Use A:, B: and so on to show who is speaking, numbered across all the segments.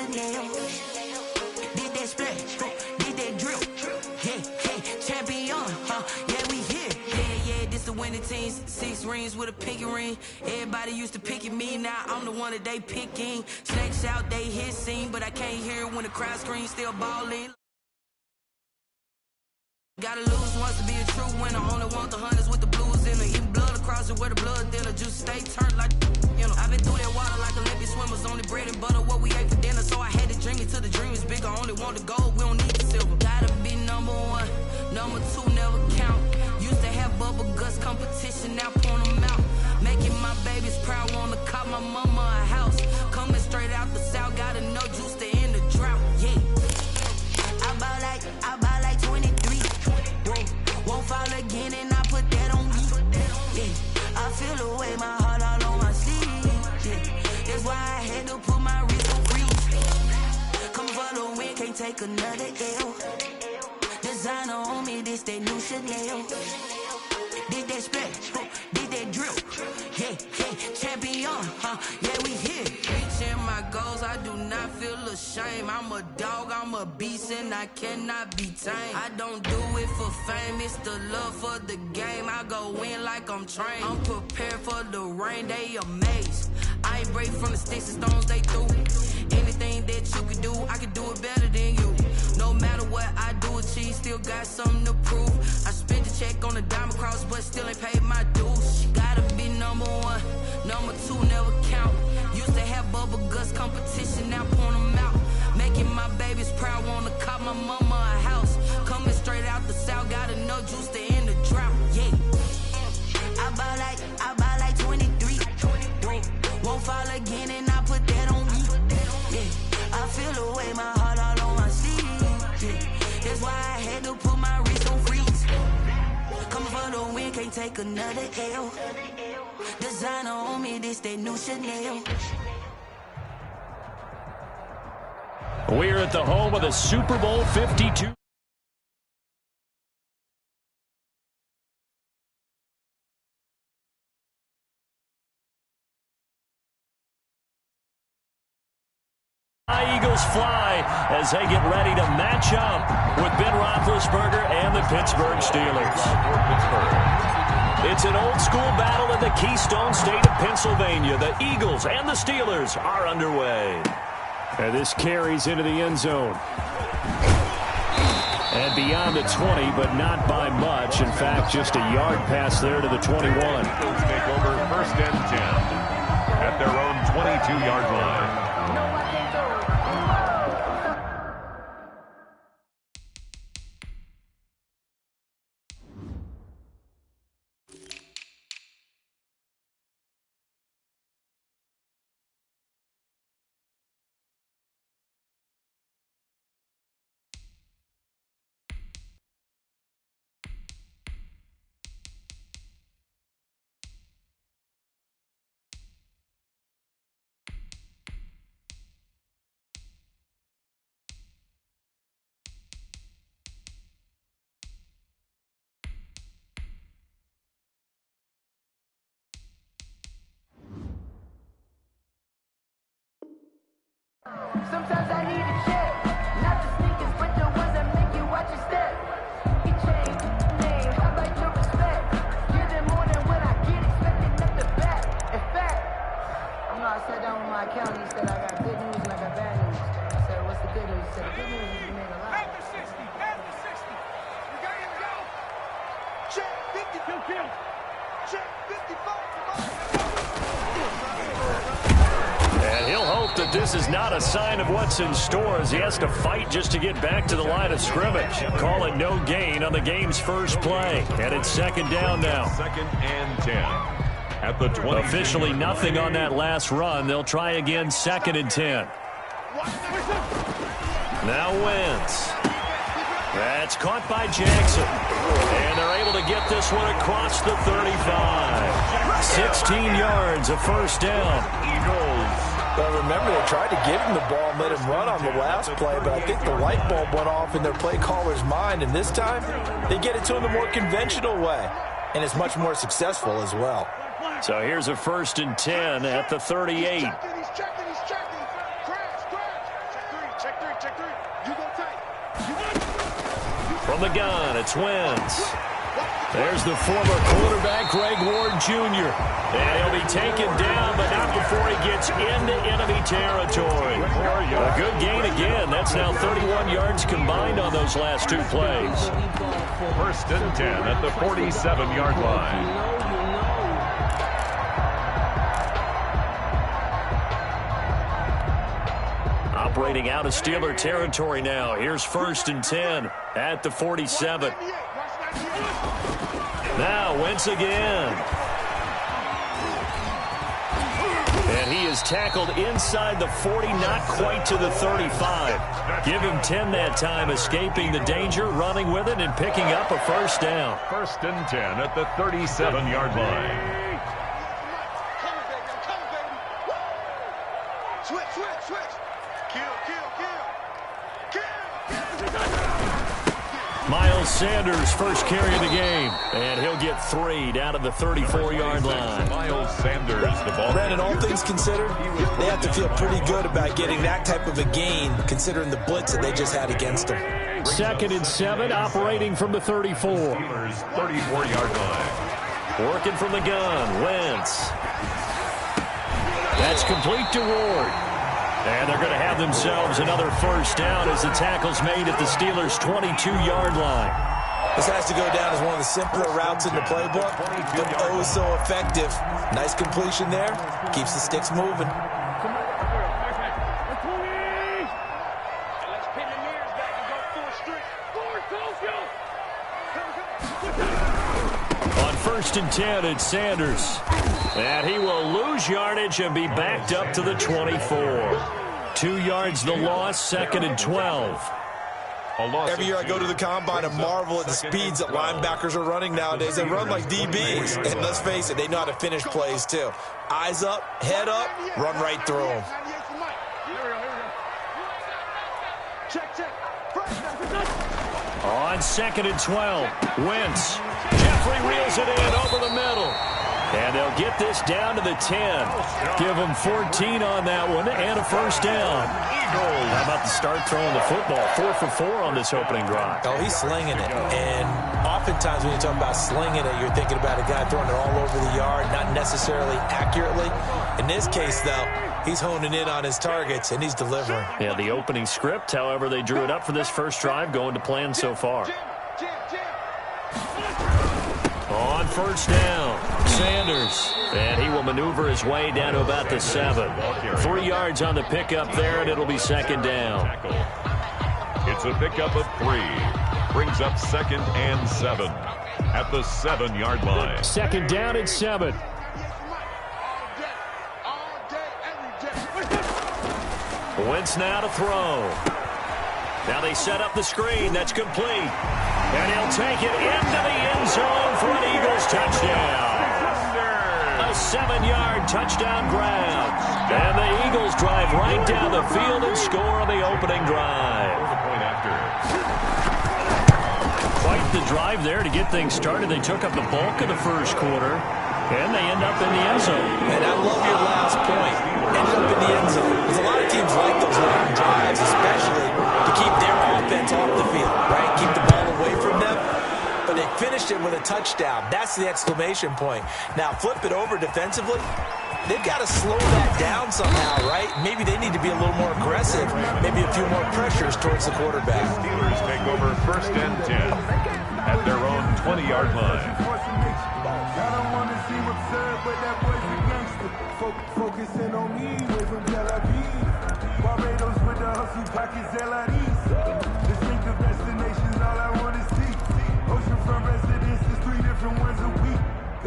A: Chanel. Did that splash, did that drill. Yeah, champion, yeah, we here. Yeah, this the winning teams. 6 rings with a pinky ring. Everybody used to picking me, now I'm the one that they picking. Snakes out, they hissing, but I can't hear when the crowd screams, still balling. Gotta lose once to be a true winner. Only want the hunters with the blues in her. Eating blood across it where the blood thinner. Juice stay turned like, you know. I've been through that water like Olympic swimmers. Only bread and butter what we ate for dinner. So I had to dream it till the dream is bigger. Only want the gold, we don't need the silver. Gotta be number 1, number 2 never count. Used to have bubble guts competition, now point them out. Making my babies proud, wanna cop my mama a house. Coming straight out the south, gotta know juice to end the drought. Yeah, I buy like 23. Won't fall again and I put that on me. Yeah, I feel the way, my heart all on my sleeve. Yeah, that's why I had to put my wrist on freeze. Coming for the win, can't take another L. Designer on me, this that new Chanel. Did that splash, did that drill. Yeah, champion, yeah, we here. Reaching my goals, I do not feel ashamed. I'm a dog, I'm a beast, and I cannot be tamed. I don't do it for fame, it's the love for the game. I go in like I'm trained. I'm prepared for the rain, they amazed. I ain't break from the sticks and stones they threw. Anything that you can do, I can do it better than you. No matter what I do, achieve, still got something to prove. I spent the check on the diamond cross, but still ain't paid my dues. Gotta be number 1, number 2 never count. Used to have bubble guts competition, now point them out. Making my babies proud, wanna cop my mama a house. Coming straight out the south, gotta know juice to end the drought. Yeah, I buy like 23. Won't fall again and I put that on me. Yeah, I feel the way, my heart all on my sleeve. Yeah, that's why I had to put my wrist on freeze. Coming for the win, can't take another L. Designer on me, this that new Chanel.
B: We're at the home of the Super Bowl 52. Eagles fly as they get ready to match up with Ben Roethlisberger and the Pittsburgh Steelers. It's an old-school battle in the Keystone State of Pennsylvania. The Eagles and the Steelers are underway. And this carries into the end zone. And beyond the 20, but not by much. In fact, just a yard pass there to the 21.
C: Eagles take over 1st and 10 at their own 22-yard line.
D: Sometimes I need a check, not the sneakers, but the ones that make you watch your step. He changed name, how about your respect? Give them more than what I get, expecting nothing back. In fact, I sat down with my accountant, he said I got good news and I got bad news. I said, what's the good news? He said, the good news is you made a lot.
E: After 60, after 60. We got him go. Check 52 kills. Check 55.
B: And he'll hope that this is not a sign of what's in store as he has to fight just to get back to the line of scrimmage. Call it no gain on the game's first play. And it's 2nd down now.
C: 2nd and 10 at the 20.
B: Officially nothing on that last run. They'll try again 2nd and 10. Now Wentz. That's caught by Jackson. And they're able to get this one across the 35. 16 yards, a 1st down.
C: Eagles.
F: Well, remember, they tried to give him the ball and let him run on the last play, but I think the light bulb went off in their play caller's mind, and this time they get it to him the more conventional way, and it's much more successful as well.
B: So here's a 1st and 10 at the 38.
E: He's checking. Crash.
B: From the gun, it's Wentz. There's the former quarterback, Greg Ward Jr. And he'll be taken down, but not before he gets into enemy territory. A good gain again. That's now 31 yards combined on those last two plays.
C: 1st and 10 at the 47-yard line.
B: Operating out of Steeler territory now. Here's 1st and 10 at the 47. Now Wentz again. And he is tackled inside the 40, not quite to the 35. Give him 10 that time, escaping the danger, running with it, and picking up a 1st down.
C: 1st and 10 at the 37-yard line.
B: Miles Sanders, first carry of the game, and he'll get 3 down to the 34-yard line.
C: Miles Sanders, the ball.
F: Brandon, all things considered, they have to feel pretty good about getting that type of a gain, considering the blitz that they just had against them.
B: 2nd and 7, operating from the 34.
C: 34-yard line.
B: Working from the gun, Wentz. That's complete to Ward. And they're going to have themselves another 1st down as the tackle's made at the Steelers' 22-yard line.
F: This has to go down as one of the simpler routes in the playbook, but oh so effective. Nice completion there. Keeps the sticks moving.
B: On 1st and 10, it's Sanders. And he will lose yardage and be backed up to the 24. 2 yards the loss, 2nd and 12.
F: Every year I go to the combine and marvel at the speeds that linebackers are running nowadays. They run like DBs. And let's face it, they know how to finish plays too. Eyes up, head up, run right through them.
B: On 2nd and 12, Wentz. Jeffrey reels it in over the middle. And they'll get this down to the 10. Give them 14 on that one and a 1st down. How about the start throwing the football? 4 for 4 on this opening drive.
F: Oh, he's slinging it. And oftentimes when you talk about slinging it, you're thinking about a guy throwing it all over the yard, not necessarily accurately. In this case, though, he's honing in on his targets, and he's delivering.
B: Yeah, the opening script, however, they drew it up for this first drive, going to plan so far. On 1st down, Sanders. And he will maneuver his way down to about the 7. 3 yards on the pickup there, and it'll be 2nd down.
C: It's a pickup of 3. Brings up 2nd and 7 at the 7-yard line.
B: 2nd down and 7. Wentz now to throw. Now they set up the screen. That's complete. And he'll take it into the end zone for an Eagles touchdown. A 7-yard touchdown grab. And the Eagles drive right down the field and score on the opening drive. Quite the drive there to get things started. They took up the bulk of the first quarter. And they end up in the end zone.
F: And I love your last point. Ended up in the end zone. Because a lot of teams like those long drives, especially to keep their offense off the field, right? Keep the ball away from them. But they finished it with a touchdown. That's the exclamation point. Now, flip it over defensively. They've got to slow that down somehow, right? Maybe they need to be a little more aggressive. Maybe a few more pressures towards the quarterback.
C: Steelers take over 1st and 10 at their own 20-yard line.
E: I don't want to seem absurd, but that boy's a gangster. Focusing on me, way from Tel Aviv. Barbados with the hustle, pockets LREs. Distinctive destinations, all I want to see. Oceanfront residences, 3 different ones a week.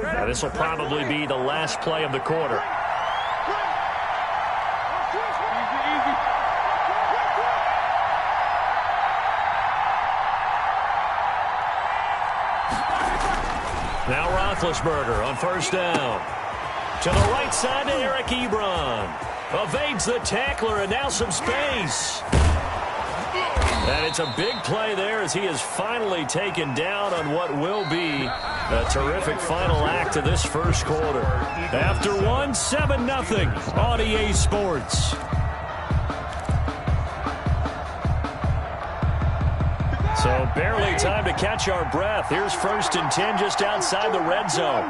B: Now, this will probably be the last play of the quarter. Now Roethlisberger on 1st down. To the right side to Eric Ebron. Evades the tackler and now some space. And it's a big play there as he is finally taken down on what will be a terrific final act of this first quarter. After 1, 7-0 on EA Sports. So barely time to catch our breath. Here's 1st and 10 just outside the red zone.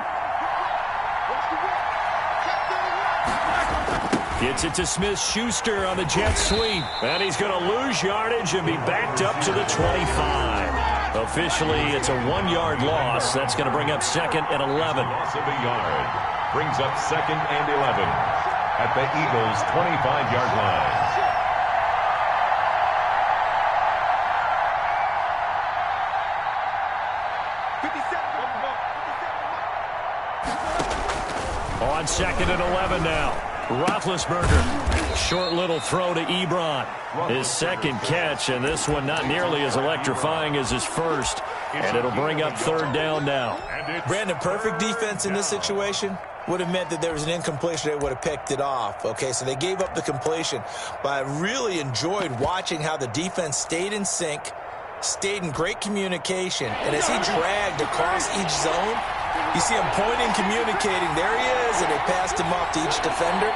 B: Gets it to Smith-Schuster on the jet sweep. And he's going to lose yardage and be backed up to the 25. Officially, it's a 1-yard loss. That's going to bring up 2nd and 11.
C: Loss of a yard. Brings up 2nd and 11 at the Eagles' 25-yard line.
B: On 2nd and 11 now. Roethlisberger. Short little throw to Ebron. His 2nd catch, and this one not nearly as electrifying as his 1st. And it'll bring up 3rd down now.
F: Brandon, perfect defense in this situation would have meant that there was an incompletion. They would have picked it off. Okay, so they gave up the completion. But I really enjoyed watching how the defense stayed in sync, stayed in great communication. And as he dragged across each zone, you see him pointing, communicating. There he is, and they passed him off to each defender.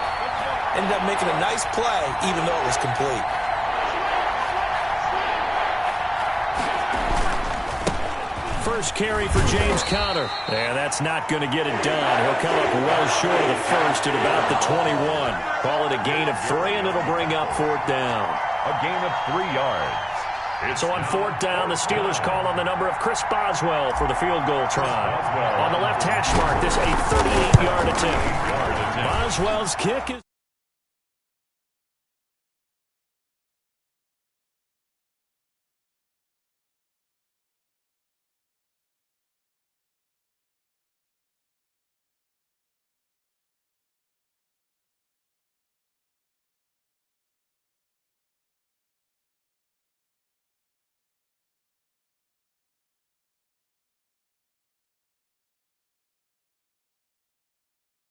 F: Ended up making a nice play, even though it was complete.
B: First carry for James Conner. And that's not going to get it done. He'll come up well short of the 1st at about the 21. Call it a gain of 3, and it'll bring up 4th down.
C: A gain of 3 yards.
B: So on 4th down, the Steelers call on the number of Chris Boswell for the field goal try. On the left hash mark, this a 38-yard attempt. Boswell's kick is...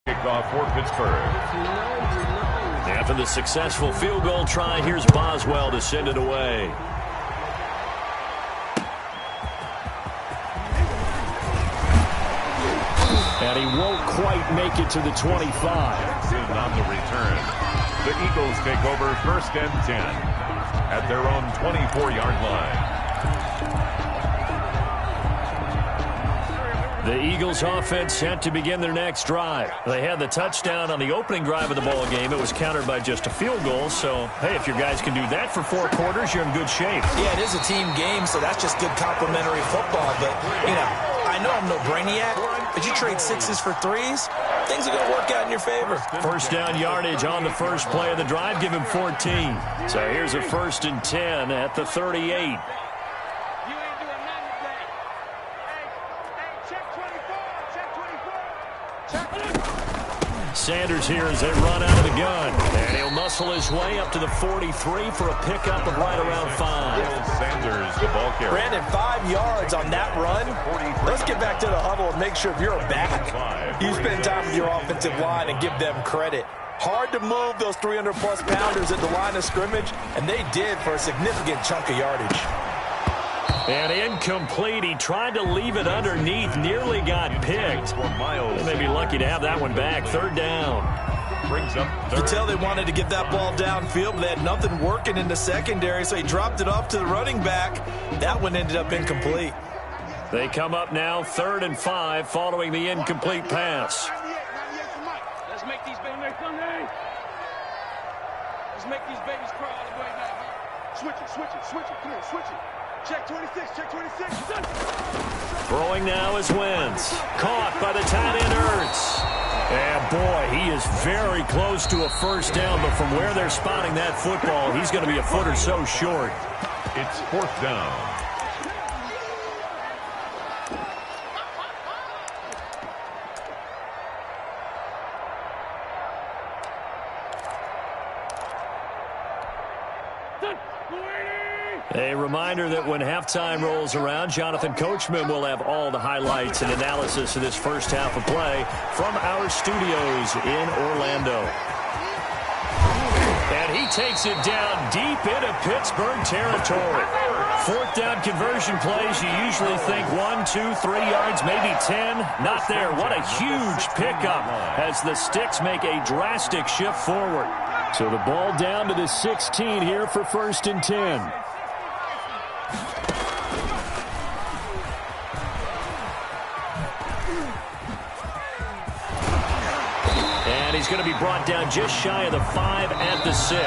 C: Kickoff for Pittsburgh.
B: After the successful field goal try, here's Boswell to send it away. And he won't quite make it to the 25.
C: On the return, the Eagles take over 1st and 10 at their own 24-yard line.
B: The Eagles offense set to begin their next drive. They had the touchdown on the opening drive of the ball game. It was countered by just a field goal. So, hey, if your guys can do that for 4 quarters, you're in good shape.
F: Yeah, it is a team game, so that's just good complimentary football. But, you know, I know I'm no brainiac, but you trade 6s for 3s, things are going to work out in your favor.
B: 1st down yardage on the first play of the drive. Give him 14. So here's a 1st and 10 at the 38. Sanders here as they run out of the gun. And he'll muscle his way up to the 43 for a pickup of right around 5.
C: Sanders, the ball carrier.
F: Brandon, 5 yards on that run. Let's get back to the huddle and make sure if you're a back, you spend time with your offensive line and give them credit. Hard to move those 300-plus pounders at the line of scrimmage, and they did for a significant chunk of yardage.
B: And incomplete. He tried to leave it underneath. Nearly got picked. They may be lucky to have that one back. 3rd down.
C: Brings up
F: You could tell they wanted to get that ball downfield, but they had nothing working in the secondary, so he dropped it off to the running back. That one ended up incomplete.
B: They come up now 3rd and 5 following the incomplete pass.
G: Let's make these babies crawl all the way back. Switch it. Come on, switch it. Check 26, check 26.
B: Throwing now is Wentz. Caught by the tight end Ertz. And boy, he is very close to a 1st down, but from where they're spotting that football, he's going to be a foot or so short.
C: It's 4th down.
B: A reminder that when halftime rolls around, Jonathan Coachman will have all the highlights and analysis of this first half of play from our studios in Orlando. And he takes it down deep into Pittsburgh territory. 4th down conversion plays, you usually think 1, 2, 3 yards, maybe 10. Not there. What a huge pickup as the Sticks make a drastic shift forward. So the ball down to the 16 here for 1st and 10. he's going to be brought down just shy of the 5 at the 6.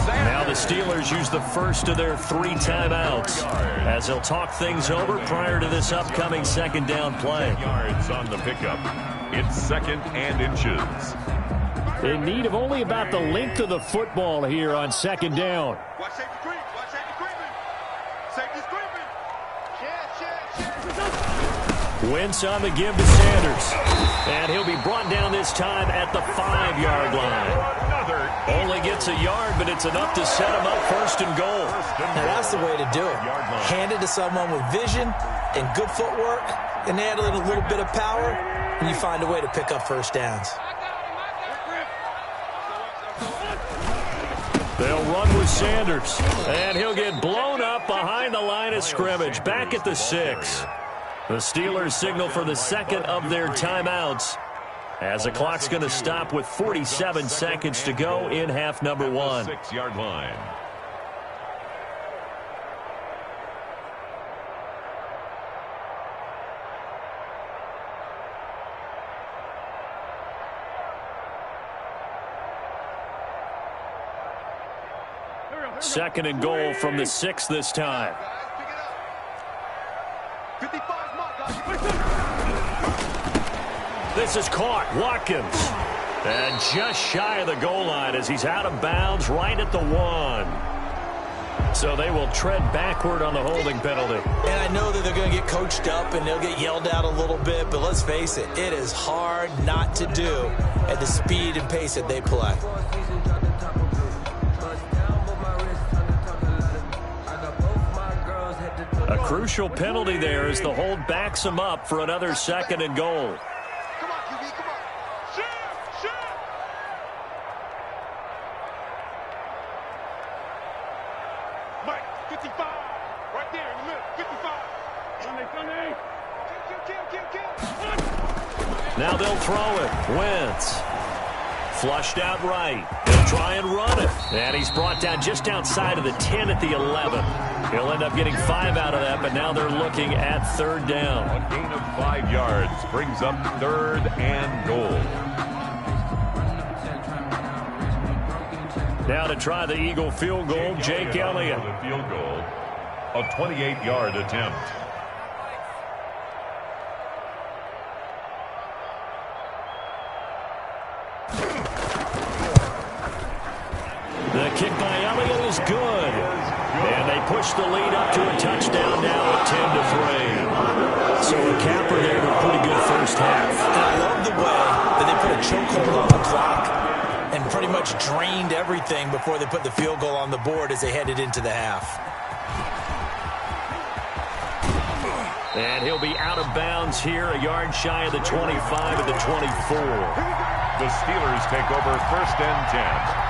B: Now the Steelers use the first of their 3 timeouts as they'll talk things over prior to this upcoming second down play.
C: 10 yards on the pickup. It's 2nd and inches.
B: In need of only about the length of the football here on second down.
G: Watch safety creep. Watch safety creeping. Safety's creeping. Yeah.
B: Wentz on the give to Sanders. And he'll be brought down this time at the 5-yard line. Only gets a yard, but it's enough to set him up 1st and goal.
F: Now that's the way to do it. Hand it to someone with vision and good footwork and add a little bit of power, and you find a way to pick up first downs.
B: They'll run with Sanders, and he'll get blown up behind the line of scrimmage, back at the 6. The Steelers signal for the second of their timeouts as the clock's going to stop with 47 seconds to go in half number 1.
C: 6-yard line.
B: Second and goal from the 6 this time.
G: 55 mark, guys.
B: This is caught. Watkins. And just shy of the goal line as he's out of bounds right at the 1. So they will tread backward on the holding penalty.
F: And I know that they're going to get coached up and they'll get yelled at a little bit, but let's face it, it is hard not to do at the speed and pace that they play.
B: A crucial penalty there as the hold backs him up for another second and goal.
G: Come on, QB, come on. Shoot! Mike, 55. Right there in the middle. 55. Sunday. Kill.
B: Now they'll throw it. Wentz. Flushed out right. He'll try and run it. And he's brought down just outside of the 10 at the 11. He'll end up getting 5 out of that, but now they're looking at 3rd down.
C: A gain of 5 yards brings up 3rd and goal.
B: Now to try the Eagle field goal, Jake Elliott.
C: The field goal, a 28-yard attempt.
B: The kick by Elliott is good. And they push the lead up to a touchdown now at 10-3. So a capper there to a pretty good first half.
F: And I love the way that they put a chokehold on the clock and pretty much drained everything before they put the field goal on the board as they headed into the half.
B: And he'll be out of bounds here, a yard shy of the 25 at the 24.
C: The Steelers take over 1st and 10.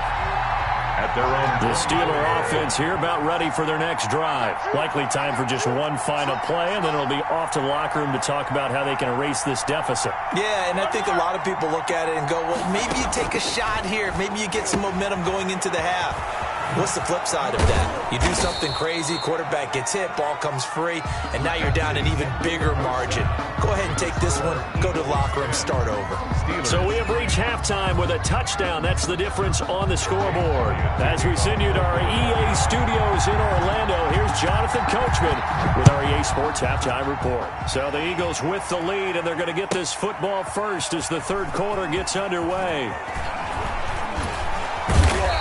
C: At their own.
B: The Steeler offense here about ready for their next drive. Likely time for just one final play, and then it'll be off to the locker room to talk about how they can erase this deficit.
F: Yeah, and I think a lot of people look at it and go, well, maybe you take a shot here. Maybe you get some momentum going into the half. What's the flip side of that? You do something crazy, quarterback gets hit, ball comes free, and now you're down an even bigger margin. Go ahead and take this one, go to the locker room, start over.
B: So we have reached halftime with a touchdown. That's the difference on the scoreboard. As we send you to our EA studios in Orlando, here's Jonathan Coachman with our EA Sports Halftime Report. So the Eagles with the lead, and they're going to get this football first as the 3rd quarter gets underway.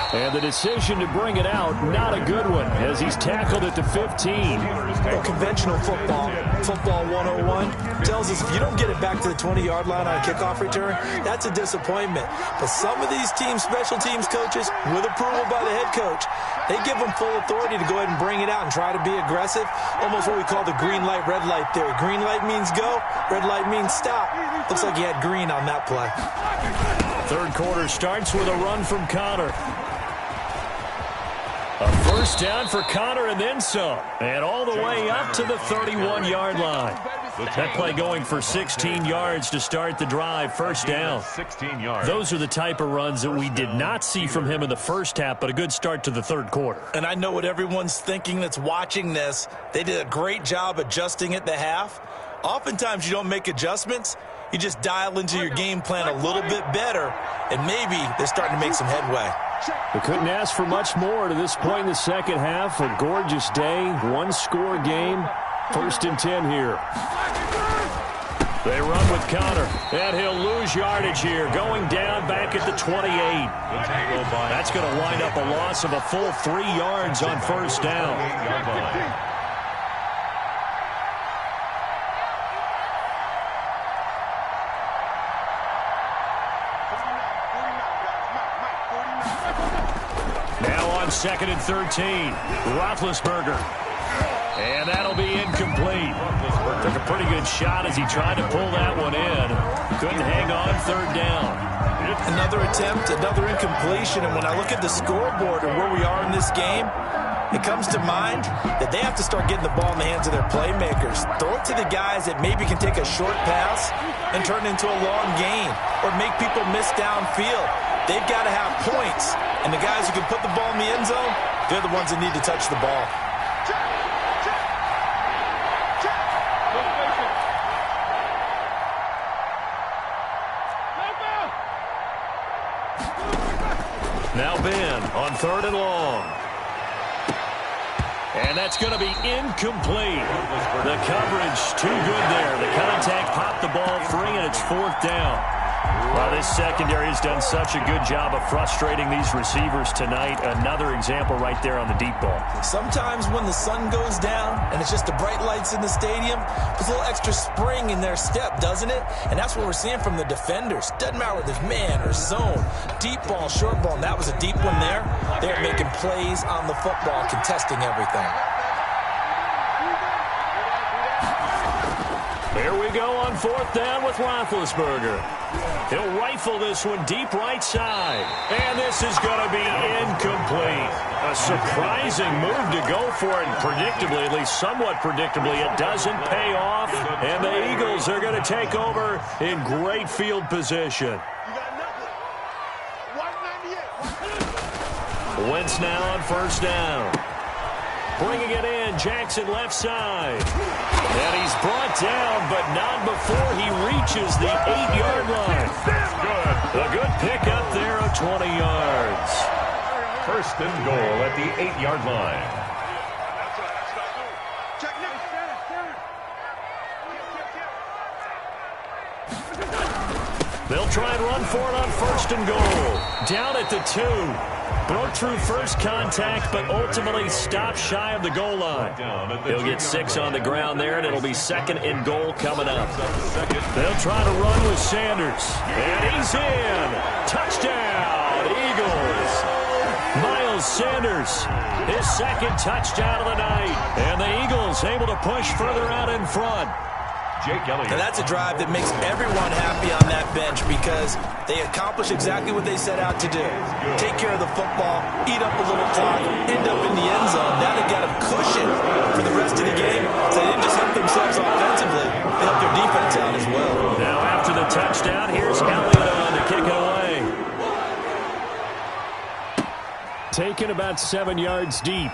B: And the decision to bring it out, not a good one, as he's tackled at the 15.
F: Well, conventional football 101, tells us if you don't get it back to the 20-yard line on a kickoff return, that's a disappointment. But some of these teams, special teams coaches, with approval by the head coach, they give them full authority to go ahead and bring it out and try to be aggressive, almost what we call the green light, red light theory. Green light means go, red light means stop. Looks like he had green on that play.
B: 3rd quarter starts with a run from Connor. A first down for Connor and then some. And all the way up to the 31-yard line. That play going for 16 yards to start the drive. First down.
C: 16 yards.
B: Those are the type of runs that we did not see from him in the first half, but a good start to the 3rd quarter.
F: And I know what everyone's thinking that's watching this. They did a great job adjusting at the half. Oftentimes you don't make adjustments You just dial into your game plan a little bit better, and maybe they're starting to make some headway.
B: We couldn't ask for much more to this point in the second half. A gorgeous day, one-score game. 1st and 10 here. They run with Connor, and he'll lose yardage here, going down back at the 28. That's going to wind up a loss of a full 3 yards on 1st down. Now on 2nd and 13, Roethlisberger. And that'll be incomplete. Took a pretty good shot as he tried to pull that one in. Couldn't hang on 3rd down.
F: Another attempt, another incompletion. And when I look at the scoreboard and where we are in this game, it comes to mind that they have to start getting the ball in the hands of their playmakers. Throw it to the guys that maybe can take a short pass and turn it into a long gain or make people miss downfield. They've got to have points. And the guys who can put the ball in the end zone, they're the ones that need to touch the ball.
B: Now Ben on 3rd and long. And that's going to be incomplete. The coverage too good there. The contact popped the ball free, and it's 4th down. Well, this secondary has done such a good job of frustrating these receivers tonight. Another example right there on the deep ball.
F: Sometimes when the sun goes down and it's just the bright lights in the stadium, there's a little extra spring in their step, doesn't it? And that's what we're seeing from the defenders. Doesn't matter whether there's man or zone, deep ball, short ball, and that was a deep one there. They're making plays on the football, contesting everything.
B: Here we go on 4th down with Roethlisberger. He'll rifle this one deep right side. And this is going to be incomplete. A surprising move to go for it. And predictably, at least somewhat predictably, it doesn't pay off. And the Eagles are going to take over in great field position. Wentz now on 1st down. Bringing it in, Jackson left side. And he's brought down, but not before he reaches the 8-yard line. Good. A good pickup there of 20 yards.
C: 1st and goal at the 8-yard line.
B: They'll try and run for it on 1st and goal. Down at the 2. Broke through first contact, but ultimately stopped shy of the goal line. He'll get 6 on the ground there, and it'll be 2nd and goal coming up. They'll try to run with Sanders. And he's in. Touchdown, Eagles. Miles Sanders, his 2nd touchdown of the night. And the Eagles able to push further out in front.
F: Now that's a drive that makes everyone happy on that bench because they accomplish exactly what they set out to do. Take care of the football, eat up a little clock, end up in the end zone. Now they've got a cushion for the rest of the game. So they didn't just help themselves offensively, they helped their defense out as well.
B: Now after the touchdown, here's Elliott on to kick it away. Taken about 7 yards deep.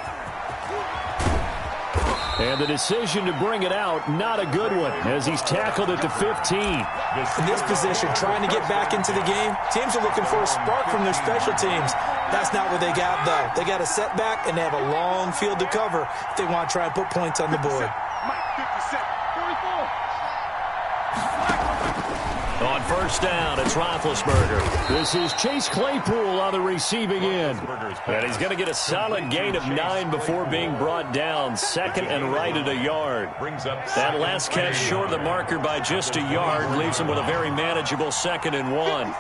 B: And the decision to bring it out, not a good one, as he's tackled at the 15.
F: In this position, trying to get back into the game, teams are looking for a spark from their special teams. That's not what they got, though. They got a setback, and they have a long field to cover if they want to try and put points on the board.
B: On 1st down, it's Roethlisberger. This is Chase Claypool on the receiving end. And he's going to get a solid gain of 9 before being brought down. 2nd and right at a yard. That last catch short of the marker by just a yard leaves him with a very manageable 2nd and 1.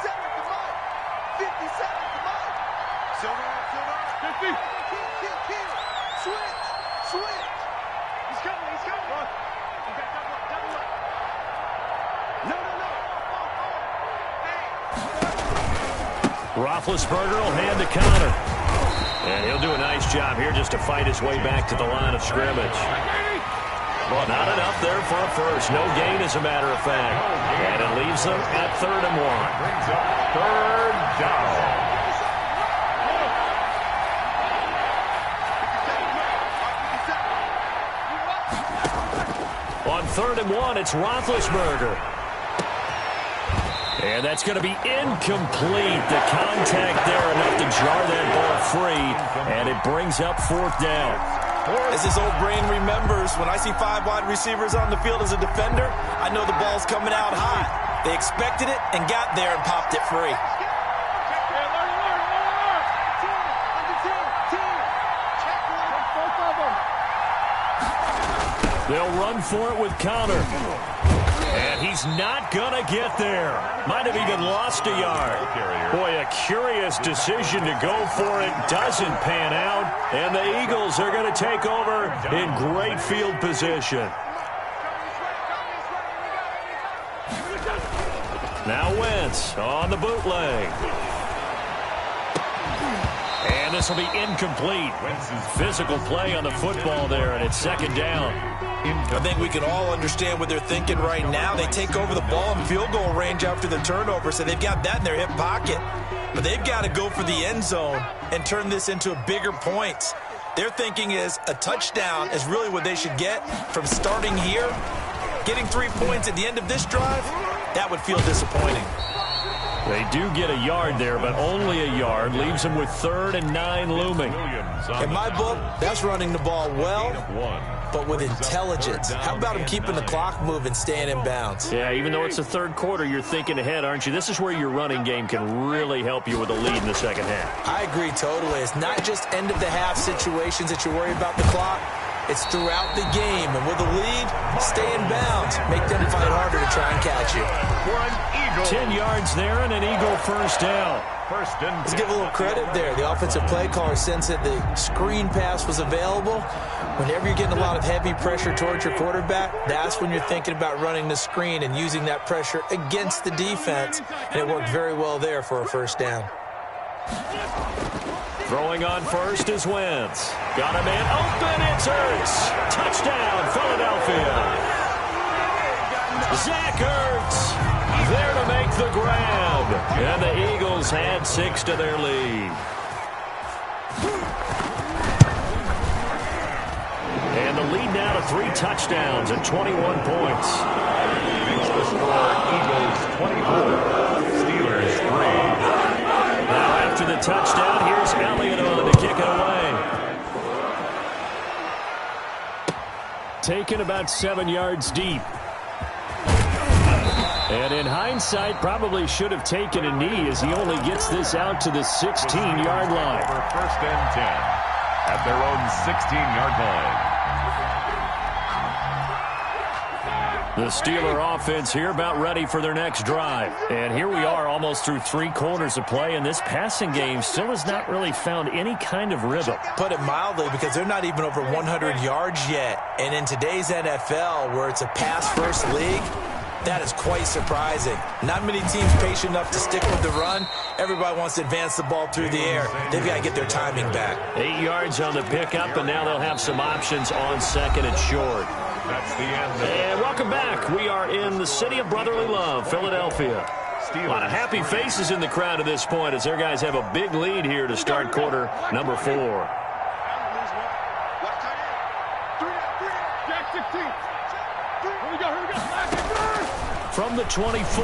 B: Roethlisberger will hand to Connor. And he'll do a nice job here just to fight his way back to the line of scrimmage. Well, not enough there for a first. No gain, as a matter of fact. And it leaves them at 3rd and 1. 3rd down. On 3rd and 1, it's Roethlisberger. And that's going to be incomplete. The contact there enough to jar that ball free, and it brings up 4th down.
F: As his old brain remembers, when I see 5 wide receivers on the field as a defender, I know the ball's coming out high. They expected it and got there and popped it free.
B: They'll run for it with Connor. And he's not going to get there. Might have even lost a yard. Boy, a curious decision to go for it. Doesn't pan out. And the Eagles are going to take over in great field position. Now Wentz on the bootleg. And this will be incomplete. Physical play on the football there, and it's 2nd down.
F: I think we can all understand what they're thinking right now. They take over the ball in field goal range after the turnover, so they've got that in their hip pocket. But they've got to go for the end zone and turn this into a bigger point. Their thinking is a touchdown is really what they should get from starting here. Getting 3 points at the end of this drive, that would feel disappointing.
B: They do get a yard there, but only a yard. Leaves them with 3rd and 9 looming.
F: In my book, that's running the ball well, but with intelligence. How about him keeping the clock moving, staying in bounds?
B: Yeah, even though it's the 3rd quarter, you're thinking ahead, aren't you? This is where your running game can really help you with a lead in the 2nd half.
F: I agree totally. It's not just end-of-the-half situations that you worry about the clock. It's throughout the game. And with a lead, stay in bounds. Make them fight harder to try and catch you.
B: 10 yards there and an Eagle 1st down.
F: Let's give a little credit there. The offensive play caller sensed that the screen pass was available. Whenever you're getting a lot of heavy pressure towards your quarterback, that's when you're thinking about running the screen and using that pressure against the defense. And it worked very well there for a 1st down.
B: Throwing on first is Wentz. Got a man open. It's Ertz. Touchdown, Philadelphia. Zach Ertz there to make the grab. And the Eagles add 6 to their lead. And the lead now to 3 touchdowns and 21 points.
C: Makes the score Eagles 24, Steelers 3.
B: Now after the touchdown, here's Elliott on to kick it away. Taken about 7 yards deep. And in hindsight, probably should have taken a knee as he only gets this out to the 16-yard line.
C: For 1st and 10 at their own 16-yard line.
B: The Steeler offense here about ready for their next drive. And here we are almost through 3 quarters of play, and this passing game still has not really found any kind of rhythm.
F: Put it mildly, because they're not even over 100 yards yet. And in today's NFL, where it's a pass-first league, that is quite surprising. Not many teams patient enough to stick with the run. Everybody wants to advance the ball through the air. They've got to get their timing back.
B: 8 yards on the pickup, and now they'll have some options on 2nd and short.
C: That's the end.
B: And welcome back. We are in the city of brotherly love, Philadelphia. A lot of happy faces in the crowd at this point as their guys have a big lead here to start quarter number 4. From the 24,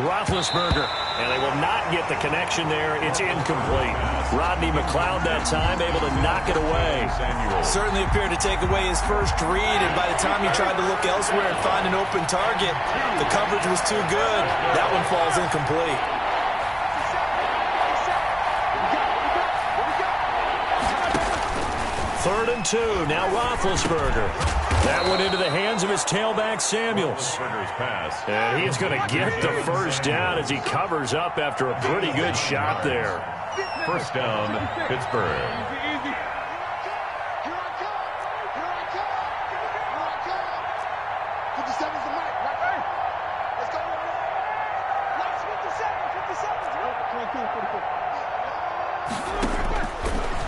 B: Roethlisberger, and they will not get the connection there. It's incomplete. Rodney McLeod that time able to knock it away.
F: Certainly appeared to take away his first read, and by the time he tried to look elsewhere and find an open target, the coverage was too good. That one falls incomplete.
B: Third and 2. Now Roethlisberger. That went into the hands of his tailback, Samuels. And he's going to get the first down as he covers up after a pretty good shot there.
C: 1st down, Pittsburgh.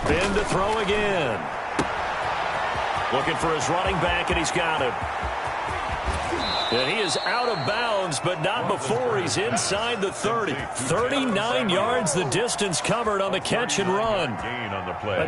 B: Ben to throw again. Looking for his running back, and he's got him. And he is out of bounds, but not before he's inside the 30. 39 yards the distance covered on the catch and run.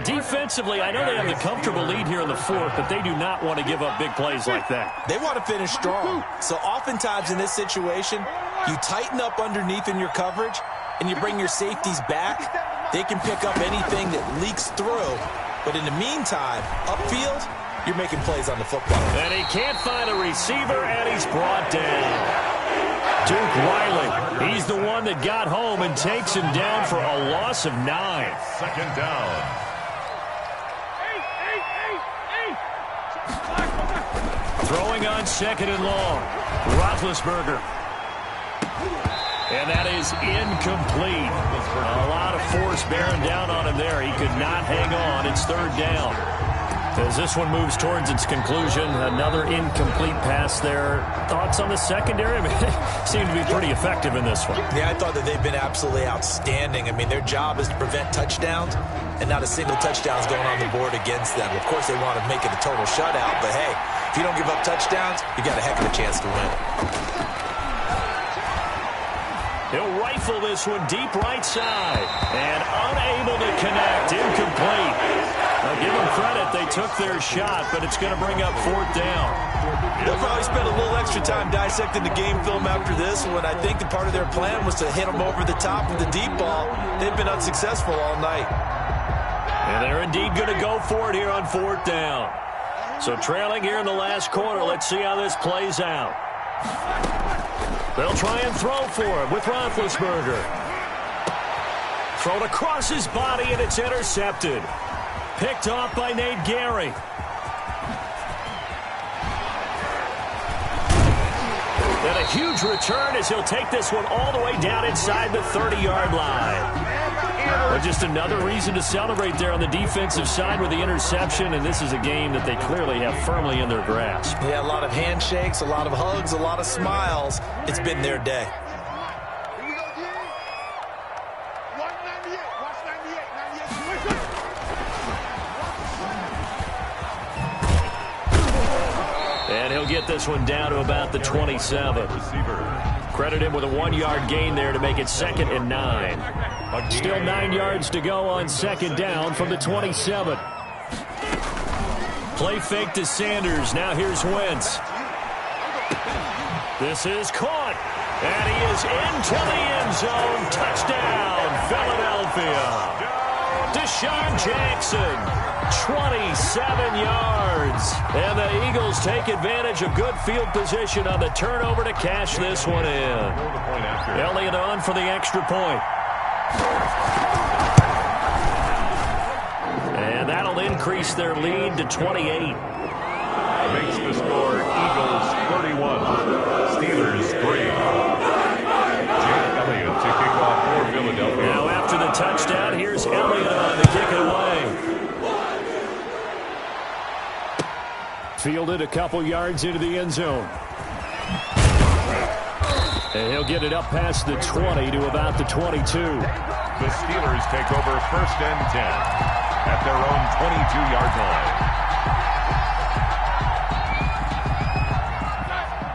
B: Defensively, I know they have the comfortable lead here in the 4th, but they do not want to give up big plays like that.
F: They want to finish strong. So oftentimes in this situation, You tighten up underneath in your coverage, and you bring your safeties back. They can pick up anything that leaks through. But in the meantime, upfield, you're making plays on the football.
B: And he can't find a receiver, and he's brought down. Duke Riley, he's the one that got home and takes him down for a loss of 9.
C: Second down.
B: Throwing on 2nd and long. Roethlisberger. And that is incomplete. A lot of force bearing down on him there. He could not hang on. It's 3rd down. As this one moves towards its conclusion, another incomplete pass there. Thoughts on the secondary? I mean, they seem to be pretty effective in this one.
F: Yeah, I thought that they've been absolutely outstanding. I mean, their job is to prevent touchdowns, and not a single touchdown is going on the board against them. Of course, they want to make it a total shutout, but hey, if you don't give up touchdowns, you got a heck of a chance to win.
B: He'll rifle this one deep right side. And unable to connect. Incomplete. Now, give them credit. They took their shot, but it's going to bring up 4th down.
F: They'll probably spend a little extra time dissecting the game film after this one. I think the part of their plan was to hit them over the top with the deep ball. They've been unsuccessful all night.
B: And they're indeed going to go for it here on 4th down. So trailing here in the last quarter. Let's see how this plays out. They'll try and throw for him with Roethlisberger. Thrown across his body, and it's intercepted. Picked off by Nate Gary. And a huge return as he'll take this one all the way down inside the 30-yard line. But just another reason to celebrate there on the defensive side with the interception, and this is a game that they clearly have firmly in their grasp.
F: Yeah, a lot of handshakes, a lot of hugs, a lot of smiles. It's been their day.
G: Here we go, D. 198. Watch 98.
B: And he'll get this one down to about the 27. Credit him with a 1-yard gain there to make it 2nd and 9. Still 9 yards to go on 2nd down from the 27. Play fake to Sanders. Now here's Wentz. This is caught. And he is into the end zone. Touchdown, Philadelphia. Deshaun Jackson, 27 yards. And the Eagles take advantage of good field position on the turnover to cash this one in. Elliott on for the extra point. And that'll increase their lead to 28.
C: Makes the score Eagles 31, Steelers 3. Jake Elliott to kick off for Philadelphia.
B: Now after the touchdown, here's Elliott on to kick it away. Fielded a couple yards into the end zone. And he'll get it up past the 20 to about the 22.
C: The Steelers take over 1st and 10 at their own 22-yard line.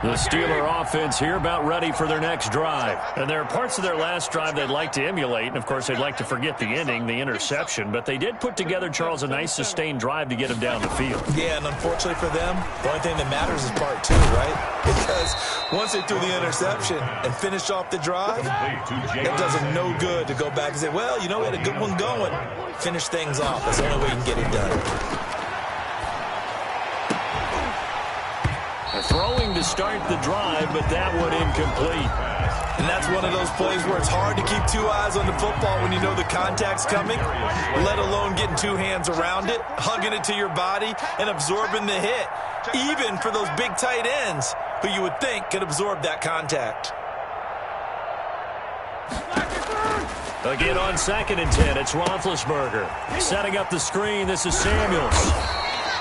B: The Steeler offense here about ready for their next drive. And there are parts of their last drive they'd like to emulate. And, of course, they'd like to forget the ending, the interception. But they did put together, Charles, a nice sustained drive to get him down the field.
F: Yeah, and unfortunately for them, the only thing that matters is part 2, right? Because once they threw the interception and finished off the drive, it does them no good to go back and say, well, you know, we had a good one going. Finish things off. That's the only way you can get it done.
B: Throwing to start the drive, but that one incomplete.
F: And that's one of those plays where it's hard to keep 2 eyes on the football when you know the contact's coming, let alone getting 2 hands around it, hugging it to your body, and absorbing the hit, even for those big tight ends who you would think could absorb that contact.
B: Again on 2nd and 10, it's Roethlisberger. Setting up the screen, this is Samuels.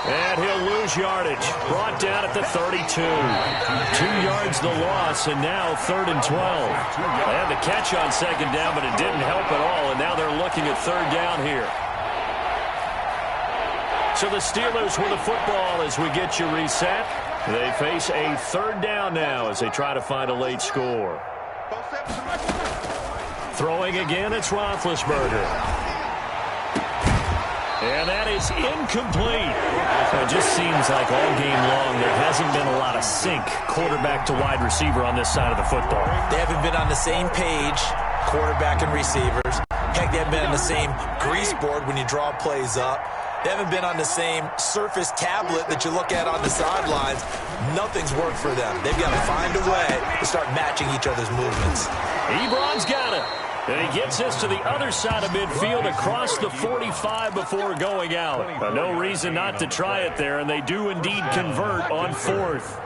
B: And he'll lose yardage. Brought down at the 32. 2 yards the loss, and now 3rd and 12. They had the catch on 2nd down, but it didn't help at all, and now they're looking at 3rd down here. So the Steelers with the football as we get you reset. They face a 3rd down now as they try to find a late score. Throwing again, it's Roethlisberger. And that is incomplete. It just seems like all game long there hasn't been a lot of sync quarterback to wide receiver on this side of the football.
F: They haven't been on the same page, quarterback and receivers. Heck, they haven't been on the same grease board when you draw plays up. They haven't been on the same surface tablet that you look at on the sidelines. Nothing's worked for them. They've got to find a way to start matching each other's movements.
B: Ebron's got it. And he gets us to the other side of midfield across the 45 before going out. No reason not to try it there, and they do indeed convert on fourth.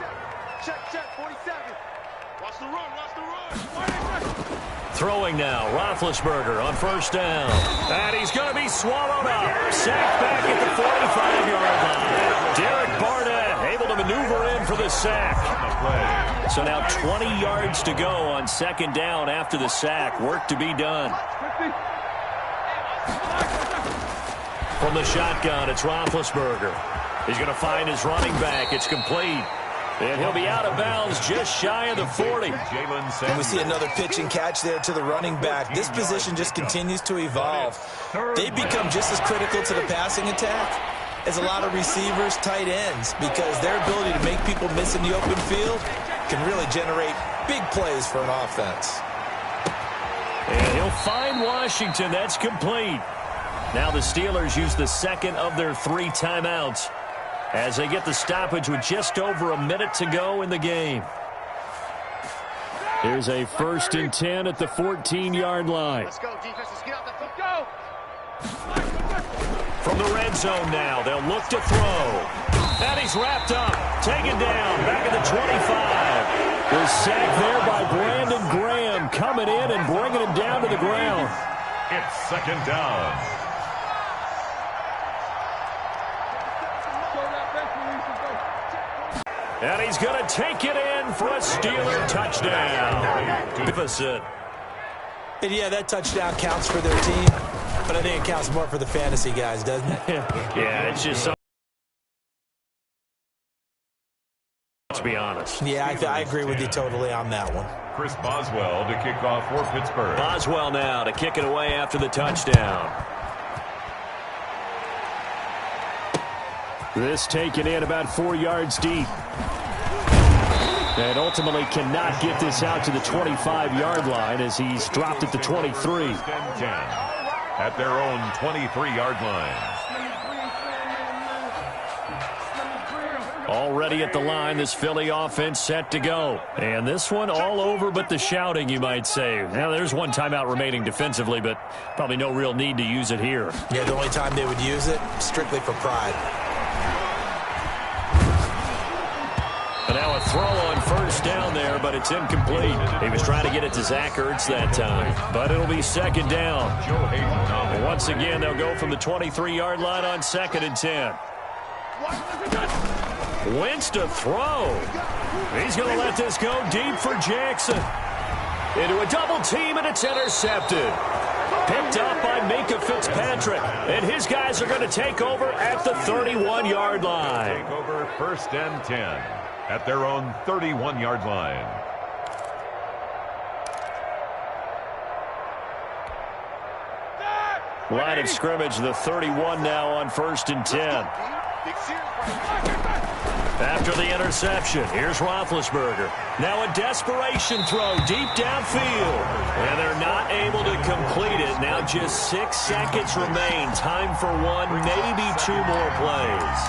G: Check, 47. Watch the run, watch the run.
B: Throwing now, Roethlisberger on first down. And he's going to be swallowed up. Sacked back at the 45-yard line. Derek Barnett able to maneuver in for the sack. So now 20 yards to go on second down after the sack. Work to be done. From the shotgun, it's Roethlisberger. He's going to find his running back. It's complete. And he'll be out of bounds just shy of the 40.
F: And we see another pitch and catch there to the running back. This position just continues to evolve. They become just as critical to the passing attack as a lot of receivers, tight ends, because their ability to make people miss in the open field can really generate big plays for an offense.
B: And he'll find Washington. That's complete. Now the Steelers use the second of their 3 timeouts as they get the stoppage with just over a minute to go in the game. Here's a 1st and 10 at the 14-yard line.
G: Let's go, defense. Let's get out there. Let's go.
B: From the red zone now, they'll look to throw. And he's wrapped up, taken down, back at the 25. The sack there by Brandon Graham, coming in and bringing him down to the ground.
C: It's second down.
B: And he's going to take it in for a Steeler touchdown. Deficit.
F: And yeah, that touchdown counts for their team, but I think it counts more for the fantasy guys, doesn't it?
B: Yeah, it's just something. Let's be honest.
F: Yeah, I agree with you totally on that one.
C: Chris Boswell to kick off for Pittsburgh.
B: Boswell now to kick it away after the touchdown. This taken in about 4 yards deep. And ultimately cannot get this out to the 25-yard line as he's dropped at the 23.
C: 1st and 10 at their own 23-yard line.
B: Already at the line, this Philly offense set to go. And this one all over but the shouting, you might say. Now, there's one timeout remaining defensively, but probably no real need to use it here.
F: Yeah, the only time they would use it, strictly for pride.
B: And now a throw on first down there, but it's incomplete. He was trying to get it to Zach Ertz that time, but it'll be second down. And once again, they'll go from the 23-yard line on 2nd and 10. Wentz to throw. He's going to let this go deep for Jackson. Into a double team, and it's intercepted. Picked up by Minka Fitzpatrick. And his guys are going to take over at the 31-yard line.
C: Take over 1st and 10 at their own 31-yard line.
B: Line of scrimmage, the 31 now on 1st and 10. After the interception, here's Roethlisberger. Now a desperation throw deep downfield. And they're not able to complete it. Now just 6 seconds remain. Time for one, maybe 2 more plays.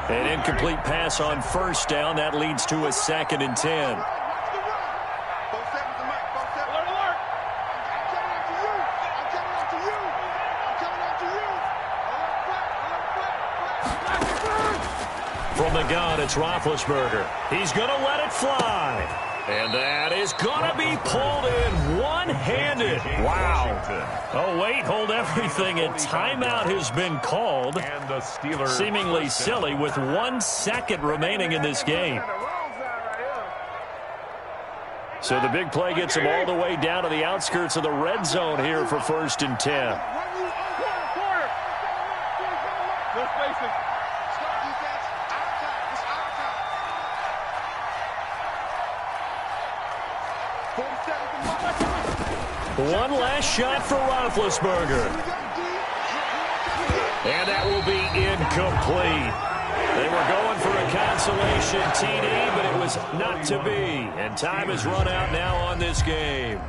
B: An incomplete pass on first down. That leads to a 2nd and 10. From the gun, it's Roethlisberger. He's going to let it fly. And that is going to be pulled in one-handed. Wow. Oh, wait, hold everything. A timeout has been called.
C: And the Steelers
B: seemingly silly with 1 second remaining in this game. So the big play gets him all the way down to the outskirts of the red zone here for 1st and 10. One last shot for Roethlisberger. And that will be incomplete. They were going for a consolation TD, but it was not to be. And time has run out now on this game.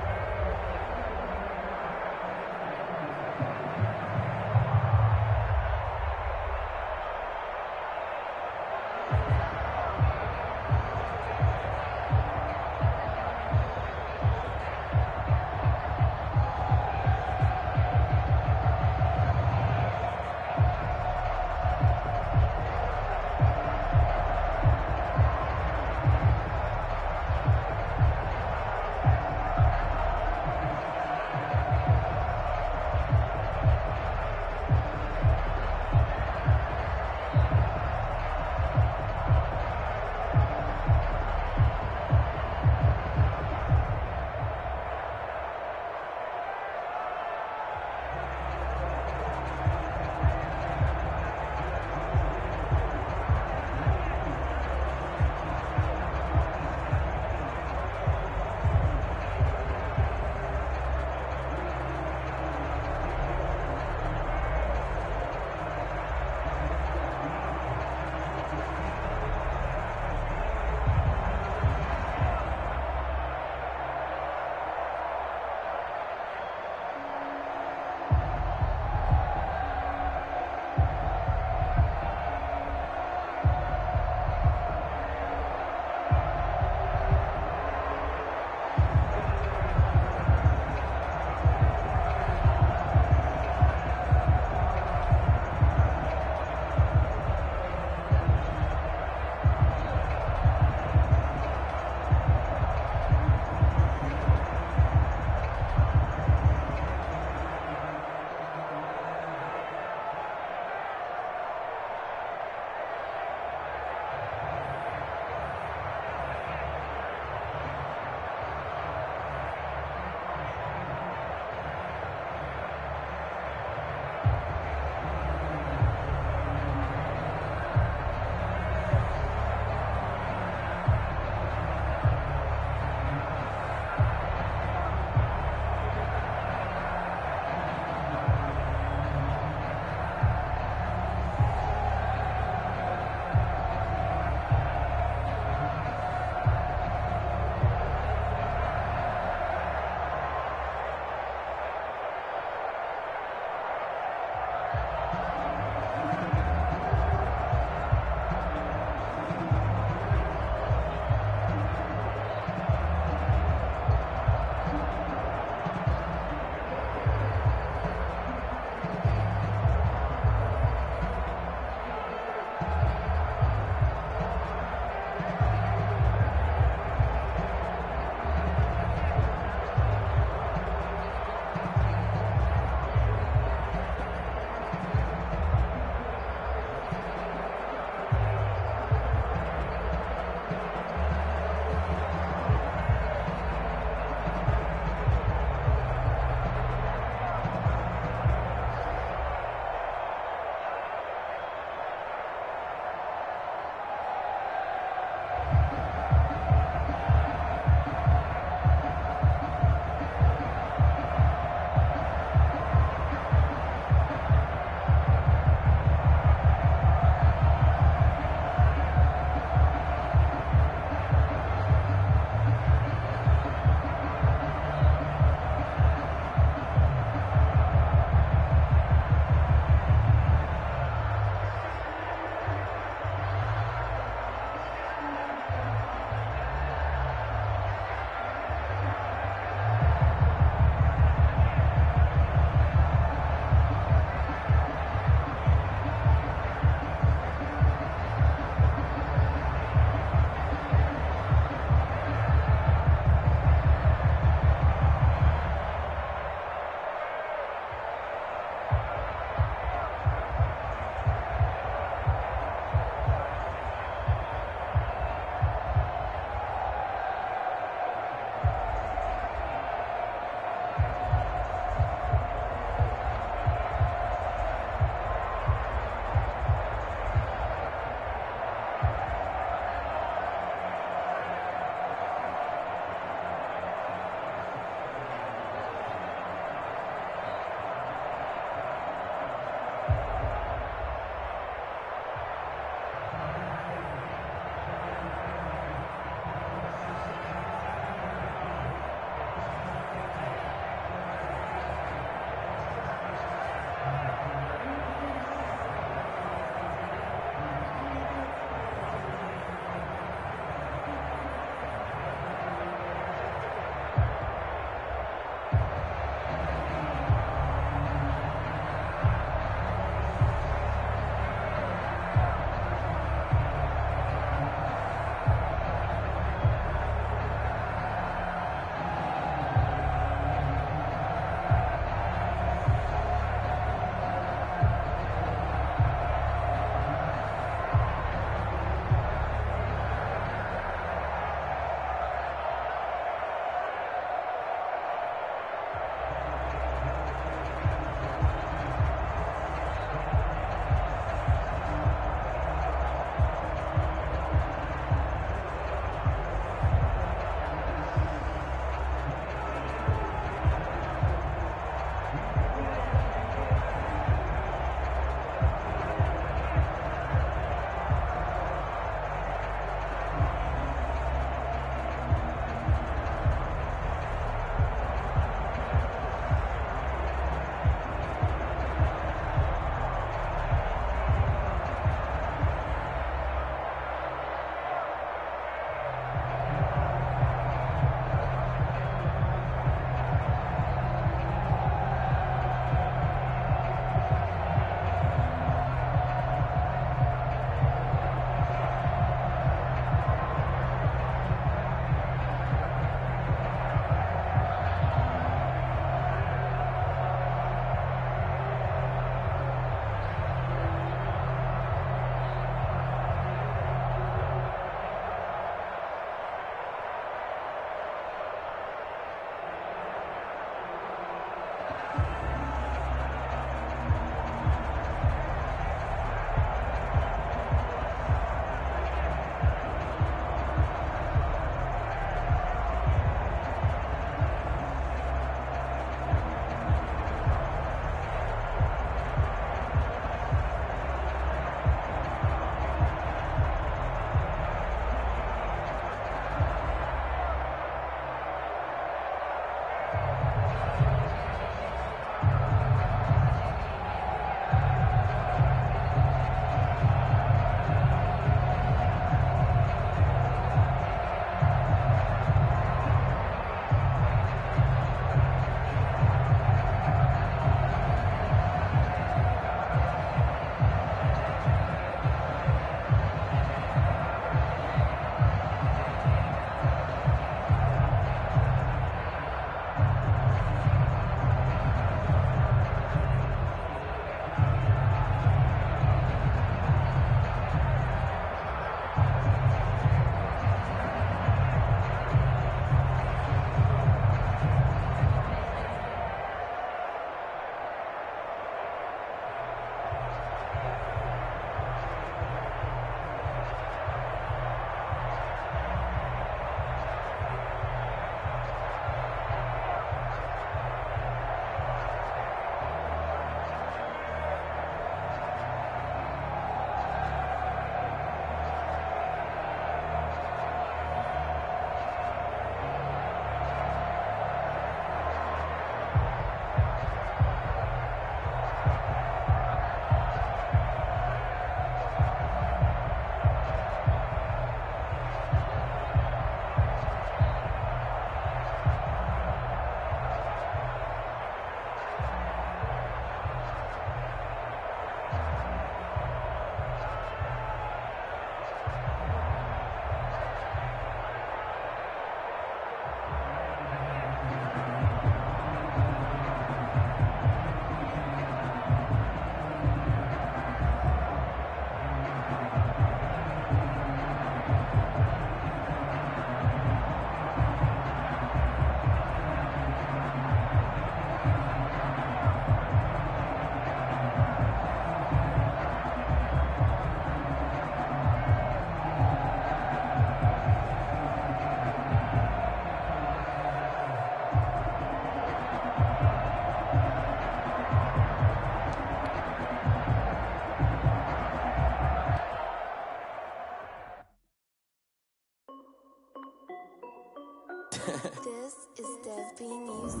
H: This is Dev B Music.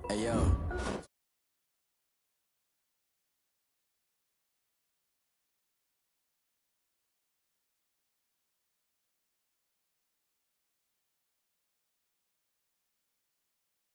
I: Hey yo,